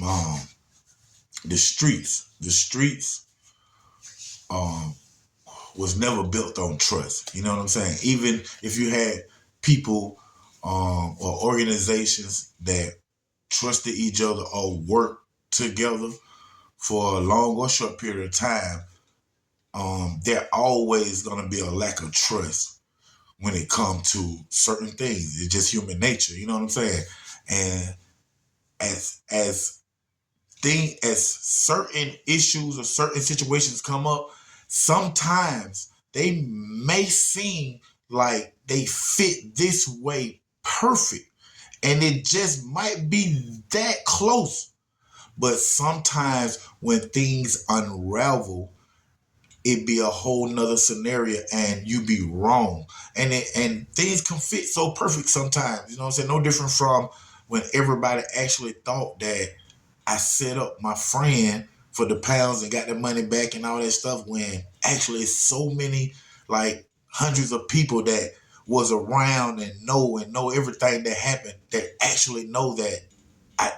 um, the streets, um, was never built on trust. You know what I'm saying? Even if you had people, or organizations that trusted each other or worked together for a long or short period of time, there always gonna be a lack of trust when it comes to certain things. It's just human nature. You know what I'm saying? And as as certain issues or certain situations come up, sometimes they may seem like they fit this way perfect. And it just might be that close. But sometimes when things unravel, it be a whole nother scenario and you be wrong. And things can fit so perfect sometimes. You know what I'm saying? No different from when everybody actually thought that I set up my friend for the pounds and got the money back and all that stuff, when actually it's so many, like hundreds of people that was around and know everything that happened, that actually know that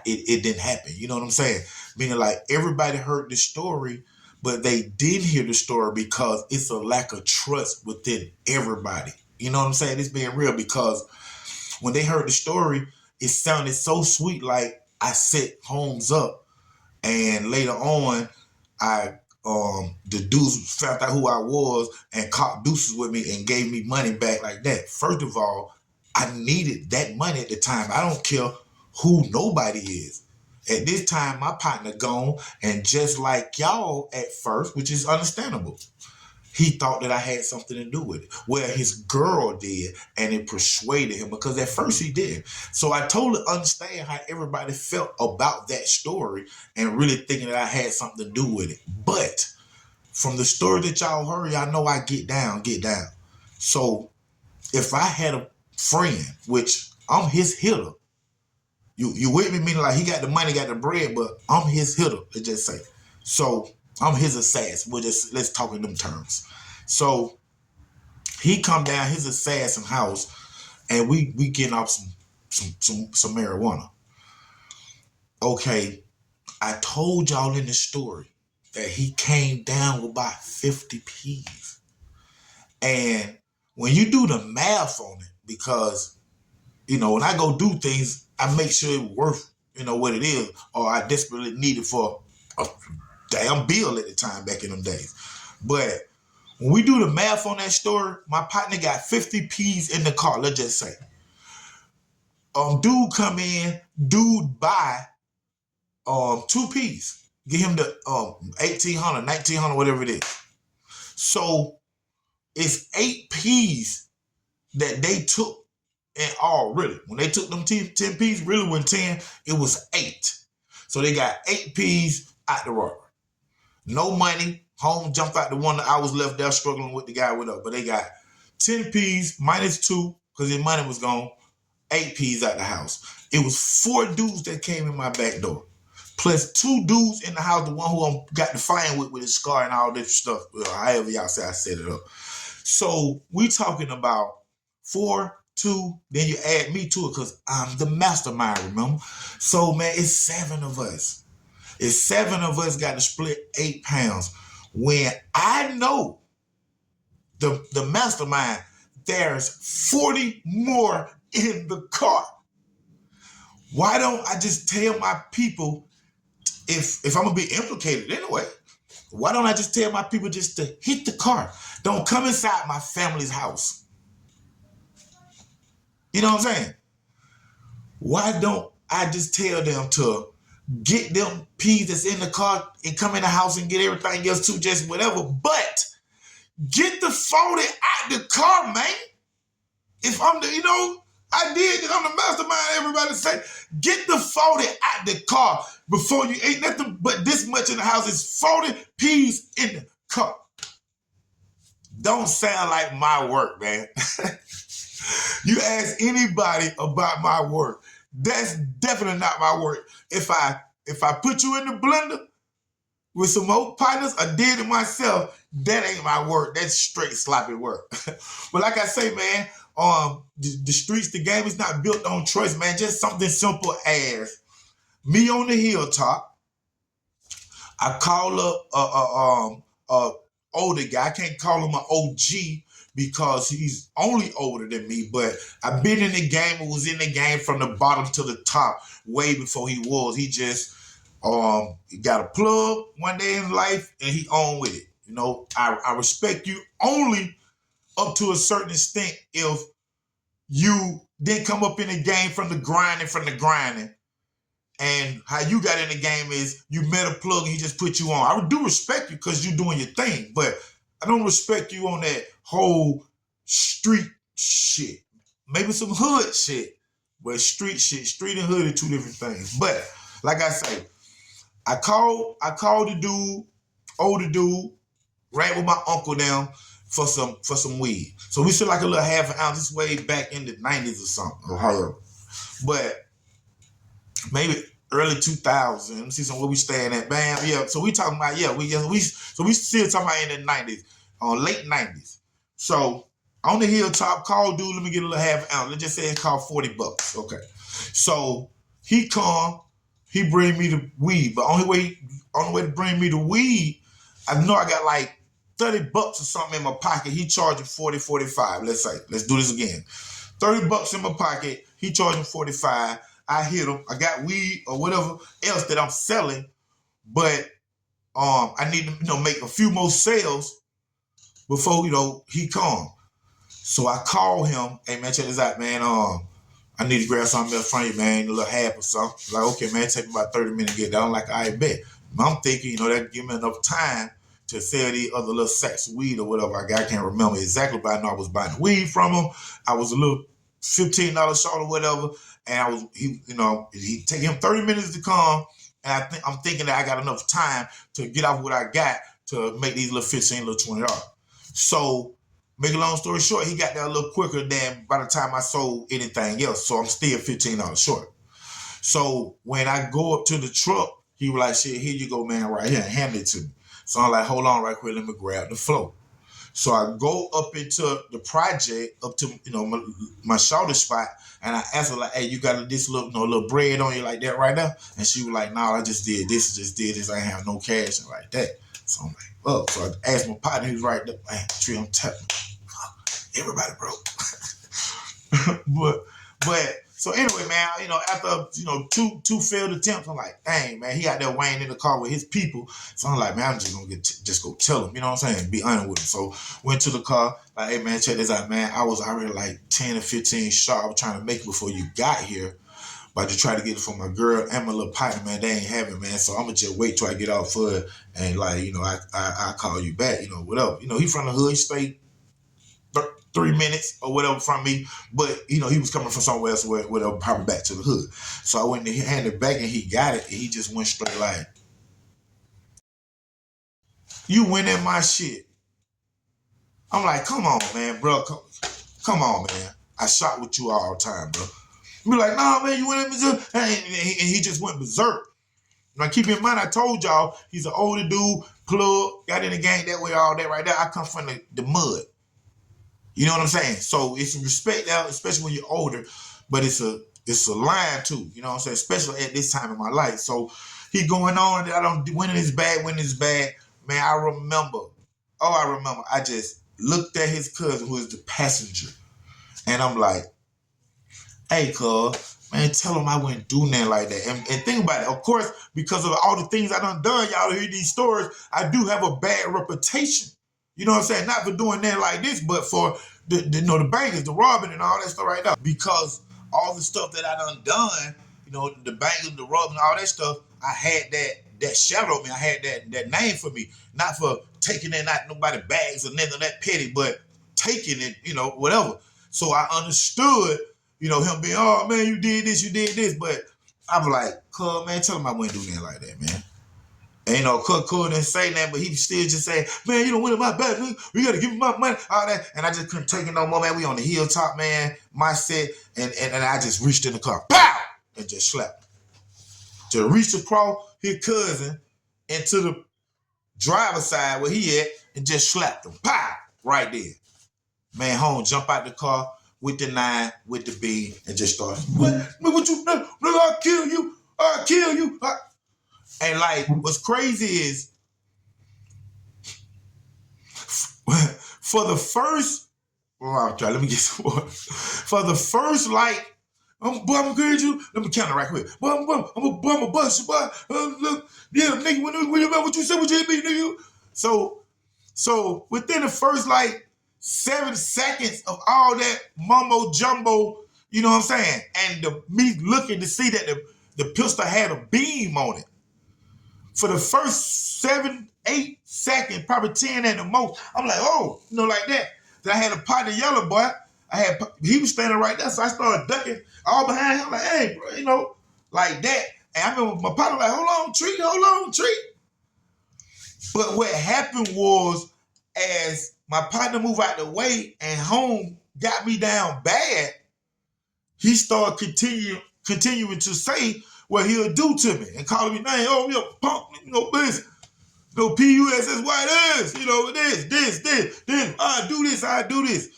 it didn't happen. You know what I'm saying? Meaning, like, everybody heard the story, but they did hear the story because it's a lack of trust within everybody. You know what I'm saying? It's being real, because when they heard the story, it sounded so sweet, like I set homes up, and later on, I the dudes found out who I was and caught deuces with me and gave me money back like that. First of all, I needed that money at the time. I don't care who nobody is. At this time, my partner gone, and just like y'all at first, which is understandable, he thought that I had something to do with it. Well, his girl did, and it persuaded him, because at first he did. So I totally understand how everybody felt about that story and really thinking that I had something to do with it. But from the story that y'all heard, y'all know I get down, get down. So if I had a friend, which I'm his hitter, you with me? Meaning, like, he got the money, got the bread, but I'm his hitter, let's just say. So I'm his assassin. Let's talk in them terms. So he come down his assassin house, and we getting off some marijuana. Okay, I told y'all in the story that he came down with about 50 P's. And when you do the math on it, because, when I go do things, I make sure it's worth, what it is, or I desperately need it for a damn bill at the time back in them days. But when we do the math on that story, my partner got 50 P's in the car, let's just say. Dude come in, dude buy 2 P's. Get him the 1,800, 1,900, whatever it is. So it's 8 P's that they took in all, really. When they took them 10 P's, really when 10, it was 8. So they got 8 P's out the robbery. No money. Home jumped out the one that I was left there struggling with the guy with up. But they got 10 P's minus 2, because his money was gone. 8 P's out the house. It was 4 dudes that came in my back door, plus 2 dudes in the house, the one who I got the fight with his scar and all this stuff, however y'all say I set it up. So we talking about 4, 2, then you add me to it, because I'm the mastermind, remember? So, man, it's 7 of us. It's 7 of us got to split 8 pounds. When I know the mastermind, there's 40 more in the car. Why don't I just tell my people, if I'm going to be implicated anyway, why don't I just tell my people just to hit the car? Don't come inside my family's house. You know what I'm saying? Why don't I just tell them to get them P's that's in the car and come in the house and get everything else too, just whatever. But get the 40 out the car, man. If I'm I did, because I'm the mastermind, everybody say, get the 40 out the car before you ain't nothing but this much in the house. It's 40 P's in the car. Don't sound like my work, man. You ask anybody about my work, that's definitely not my work. If I put you in the blender with some old partners, I did it myself, that ain't my work. That's straight sloppy work. But like I say, man, the streets, the game is not built on trust, man. Just something simple as Me on the hilltop. I call up a older guy. I can't call him an OG because he's only older than me, but I've been in the game and was in the game from the bottom to the top way before he was. He just got a plug one day in life and he on with it. You know, I respect you only up to a certain extent if you didn't come up in the game from the grinding. And how you got in the game is you met a plug and he just put you on. I do respect you because you're doing your thing, but I don't respect you on that whole street shit. Maybe some hood shit, but street and hood are two different things. But like I say, I called the dude, older dude, ran with my uncle down for some weed. So we still like a little half an ounce. This way back in the 90s or something, or however. But maybe early 2000s. Let me see where we staying at. Bam, yeah. So we talking about, yeah, we still talking about in the 90s, late 90s. So on the hilltop, call dude, let me get a little half ounce. Let's just say it cost $40. Okay. So he come, he bring me the weed, but only way to bring me the weed, I know I got like $30 or something in my pocket. He charging 40, 45. Let's say, let's do this again. $30 in my pocket. He charging 45. I hit him. I got weed or whatever else that I'm selling, but I need to make a few more sales before he come. So I call him. Hey man, check this out, man. I need to grab something else from you, man. A little half or something. Like, okay, man, it take me about 30 minutes to get down. Like, I bet. I'm thinking, that give me enough time to sell these other little sacks of weed or whatever I got. I can't remember exactly, but I know I was buying weed from him. I was a little $15 short or whatever. And he take him 30 minutes to come. And I'm thinking that I got enough time to get off what I got to make these little 15, little $20. So, make a long story short, he got there a little quicker than by the time I sold anything else. So I'm still $15 short. So when I go up to the truck, he was like, shit, here you go, man, right here, and hand it to me. So I'm like, hold on right quick, let me grab the flow. So I go up into the project, up to my shoulder spot, and I asked her like, hey, you got this little bread on you like that right now? And she was like, no, I just did this, I ain't have no cash and like that. So I'm like, oh. So I asked my partner, he was right there, man, Tree, I'm telling you, everybody broke. but so anyway, man, after two failed attempts, I'm like, dang, man, he out there weighing in the car with his people. So I'm like, man, I'm just gonna just go tell him, you know what I'm saying? Be honest with him. So went to the car, like, hey man, check this out, man. I was already like 10 or 15 short. I was trying to make it before you got here. But I just try to get it for my girl and my little partner, man. They ain't having it, man. So I'm gonna just wait till I get off for it, and like, I call you back, whatever. He from the hood, he stayed 3 minutes or whatever from me, but he was coming from somewhere else where probably back to the hood. So I went and handed it back and he got it and he just went straight like, you went in my shit. I'm like, come on, man, bro. Come on, man. I shot with you all the time, bro. Be like, nah, man, you went in berserk. And he just went berserk. Now keep in mind, I told y'all, he's an older dude, plug, got in the game that way, all that right there. I come from the mud. You know what I'm saying? So it's respect now, especially when you're older, but it's a line too. You know what I'm saying? Especially at this time in my life. So he going on, I don't winning is bad. Man, I remember. I just looked at his cousin who is the passenger. And I'm like, hey, cuz, man, tell him I wouldn't do nothing like that. And think about it. Of course, because of all the things I done, y'all hear these stories, I do have a bad reputation. You know what I'm saying? Not for doing that like this, but for the bangers, the robbing and all that stuff right now. Because all the stuff that I done, the bangers, the robbing, all that stuff, I had that shadow me. I had that name for me. Not for taking it, not nobody bags or nothing that petty, but taking it, whatever. So I understood, him being, oh man, you did this. But I was like, cool, man, tell him I wouldn't do nothing like that, man. And Cook didn't say that, but he still just say, man, you don't win my bet. We got to give me my money, all that. And I just couldn't take it no more, man. We on the hilltop, man. My set, and I just reached in the car, pow, and just slapped him. To reach across his cousin into the driver's side where he at, and just slapped him, pow, right there. Man, home, jump out the car with the 9, with the B, and just start, what you, nigga, I'll kill you. I'll kill you. And like, what's crazy is, for the first, well, let me get some more. For the first, like, I'm gonna get you. Let me count it right quick. I'm gonna bust you, boy. Look, yeah, nigga, when you remember what you said, what you hit me, nigga. So within the first like 7 seconds of all that mumbo jumbo, you know what I'm saying, and me looking to see that the pistol had a beam on it. For the first 7, 8 seconds, probably 10 at the most, I'm like, oh, you know, like that. Then I had a partner yellow boy. He was standing right there, so I started ducking all behind him, like, hey, bro, you know, like that. And I remember my partner like, hold on, Tree. But what happened was, as my partner moved out the way and home got me down bad, he started continuing to say what he'll do to me and calling me name. Oh, you punk, you know, this. You know, PUSSY, you know, this. I do this.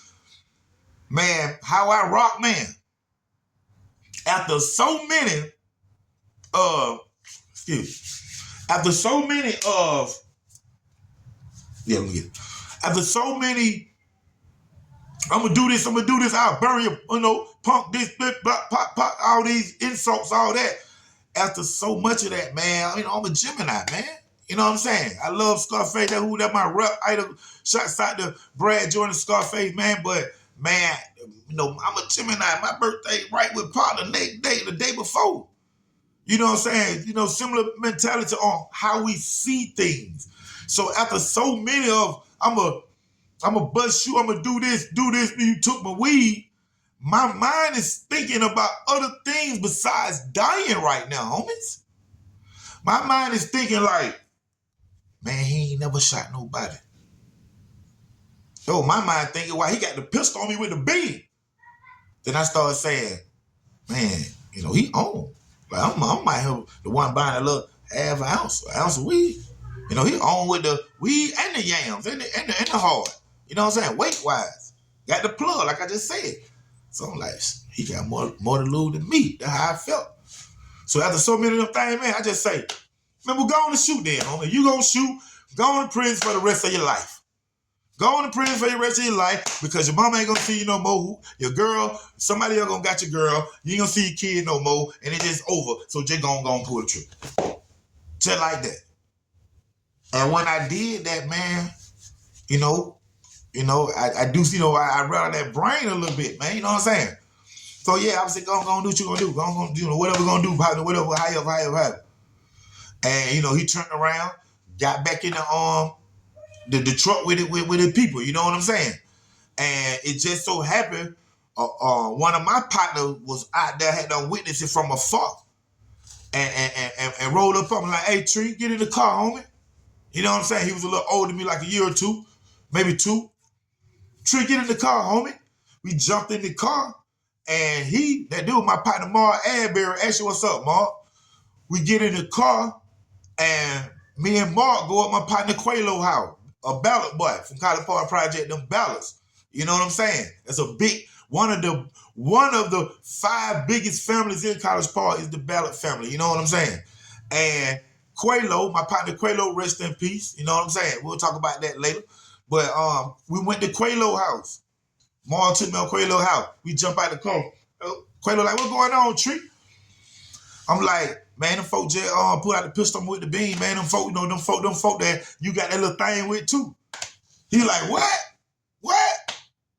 Man, how I rock, man. After so many after so many I'm gonna do this, I'll burn you, you know, punk this, pop, all these insults, all that. After so much of that, man, you know, I'm a Gemini, man. You know what I'm saying? I love Scarface. That's my rep idol. Shots out to Brad Jordan, Scarface, man. But, man, you know, I'm a Gemini. My birthday right with partner next day, the day before. You know what I'm saying? You know, similar mentality on how we see things. So after so many of, I'm a bust you, I'm going to do this, you took my weed, my mind is thinking about other things besides dying right now, homies. My mind is thinking like, man, he ain't never shot nobody. So my mind thinking, why he got the pistol on me with the beam. Then I started saying, man, you know, he on. Like, I might have the one buying a little half an ounce of weed. You know, he on with the weed and the yams and the hard. You know what I'm saying? Weight-wise. Got the plug, like I just said. So I'm like, he got more to lose than me. That's how I felt. So after so many of them things, man, I just say, man, we're going to shoot then, homie. You gonna shoot, go on to prison for the rest of your life. Go on to prison for the rest of your life because your mama ain't gonna see you no more. Your girl, somebody else gonna got your girl. You ain't gonna see your kid no more, and it's just over. So just gonna pull the trigger. Just like that. And when I did that, man, you know, I do, you know, I rattle that brain a little bit, man. You know what I'm saying? So yeah, I was saying, go on, do what you gonna do. Go on, do whatever we're gonna do, whatever, however. And you know, he turned around, got back in the truck with the people. You know what I'm saying? And it just so happened, one of my partners was out there, had done witnessed it from afar, and rolled up on me like, "Hey, Tree, get in the car, homie." You know what I'm saying? He was a little older than me, like a year or two, maybe 2. Tree, get in the car, homie. We jumped in the car, and that dude, my partner, Mark Adberry, asked, "What's up, Mark?" We get in the car, and me and Mark go up my partner Quaylo house, a ballot boy from College Park Project, them ballots. You know what I'm saying? It's a big, one of the 5 biggest families in College Park is the Ballot family. You know what I'm saying? And Quaylo, my partner Quaylo, rest in peace. You know what I'm saying? We'll talk about that later. But we went to Quaylo house. Mark took me on Quaylo house. We jump out the car. Quaylo like, what's going on, Tree? I'm like, man, them folk just put out the pistol with the beam, man. Them folk, you know, them folk that you got that little thing with too. He like, what?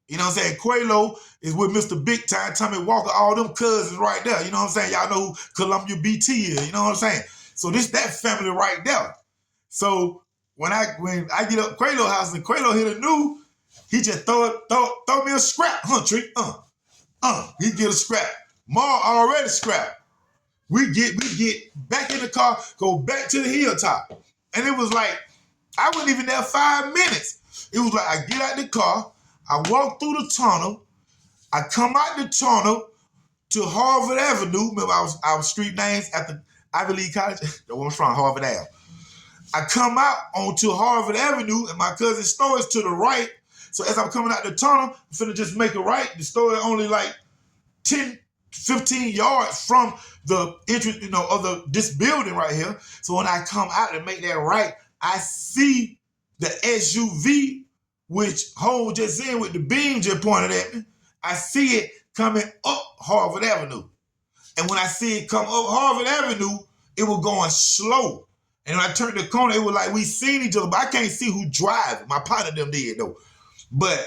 You know what I'm saying? Quaylo is with Mr. Big Time, Tommy Walker, all them cousins right there. You know what I'm saying? Y'all know who Columbia BT is. You know what I'm saying? So this that family right there. So when I get up Quaylo house and Quaylo hit a new, he just throw me a scrap, huh, Tree? He get a scrap. Ma already scrapped. We get back in the car, go back to the hilltop. And it was like, I wasn't even there 5 minutes. It was like, I get out the car, I walk through the tunnel, I come out the tunnel to Harvard Avenue. Remember, our street names after Ivy League College? The one from Harvard Ave. I come out onto Harvard Avenue, and my cousin's store is to the right. So as I'm coming out the tunnel, I'm finna just make a right. The store is only like 10 15 yards from the entrance, of this building right here. So when I come out and make that right, I see the SUV, which Hov just in with the beam just pointed at me. I see it coming up Harvard Avenue. And when I see it come up Harvard Avenue, it was going slow. And when I turned the corner, it was like we seen each other, but I can't see who drive. My partner them did though. But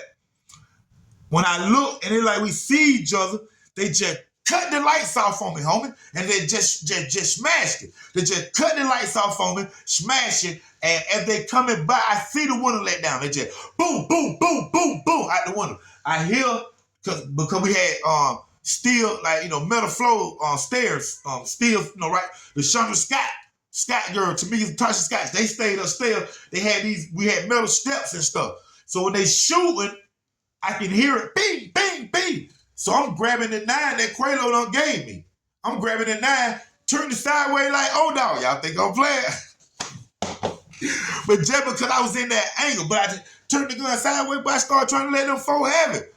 when I look and it like we see each other, they just cut the lights off on me, homie. And they just smashed it. They just cut the lights off on me, smash it. And as they coming by, I see the window let down. They just boom, boom, boom, boom, boom out the window. I hear, because we had steel, metal floor stairs, steel, right? The Shonda Scott girl, Tamika Tasha Scott, they stayed upstairs. We had metal steps and stuff. So when they shooting, I can hear it, bing, bing, bing. So I'm grabbing the 9 that Quelo done gave me. I'm grabbing the 9, turning it sideways like, oh, dog, y'all think I'm playing? But just because I was in that angle, but I turned the gun sideways, but I started trying to let them four have it.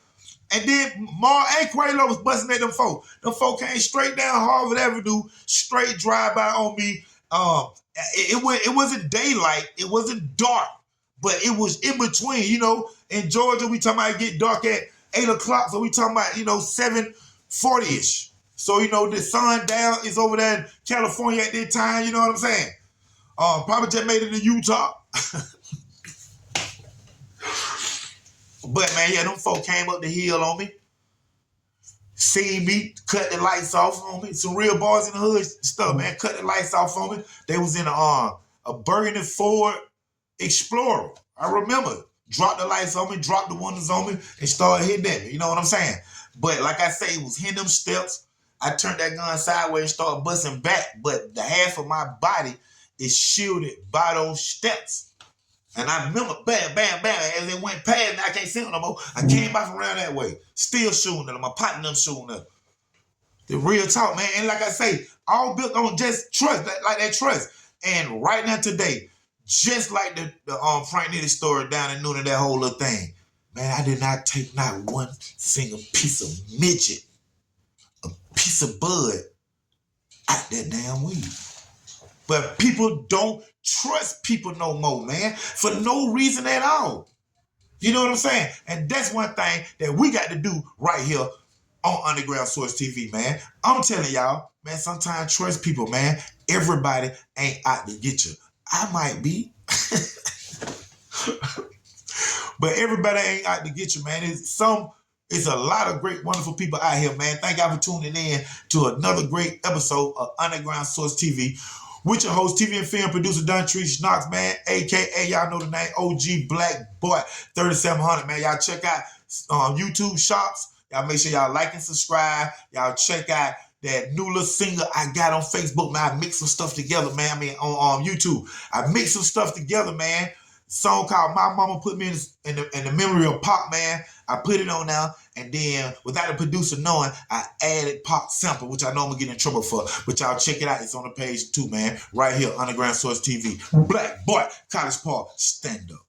And then Mar and Quelo was busting at them four. Them four came straight down Harvard Avenue, straight drive-by on me. It wasn't daylight. It wasn't dark. But it was in between, In Georgia, we talking about it get dark at 8 o'clock. So we talking about, 7:40-ish. So, the sun down is over there in California at that time. You know what I'm saying? Probably just made it to Utah. But, man, yeah, them folk came up the hill on me. Seen me, cut the lights off on me. Some real boys in the hood stuff, man. Cut the lights off on me. They was in a burgundy Ford Explorer. I remember. Dropped the lights on me, dropped the windows on me, and started hitting at me. You know what I'm saying? But like I say, it was hitting them steps. I turned that gun sideways and started busting back. But the half of my body is shielded by those steps. And I remember, bam, bam, bam, as it went past me, I can't see them no more. I came back around that way, still shooting them. My partner them shooting them. The real talk, man. And like I say, all built on just trust, like that trust. And right now today, just like the Frank Nitty story down in Noonan, that whole little thing, man, I did not take not one single piece of midget, a piece of bud out that damn weed. But people don't trust people no more, man, for no reason at all. You know what I'm saying? And that's one thing that we got to do right here on Underground Source TV, man. I'm telling y'all, man, sometimes trust people, man. Everybody ain't out to get you. I might be. But everybody ain't out to get you, man. It's a lot of great, wonderful people out here, man. Thank y'all for tuning in to another great episode of Underground Source TV with your host, TV and film producer, Knox, man, a.k.a. y'all know the name, OG Black Boy 3700, man. Y'all check out YouTube Shops. Y'all make sure y'all like and subscribe. Y'all check out that new little singer I got on Facebook, man. I mix some stuff together, man. I mean, on YouTube. I mix some stuff together, man. Song called My Mama Put Me in the Memory of Pop, man. I put it on now, and then without the producer knowing, I added Pop sample, which I know I'm gonna get in trouble for. But y'all check it out. It's on the page too, man. Right here, Underground Source TV. Black Boy, College Park, stand up.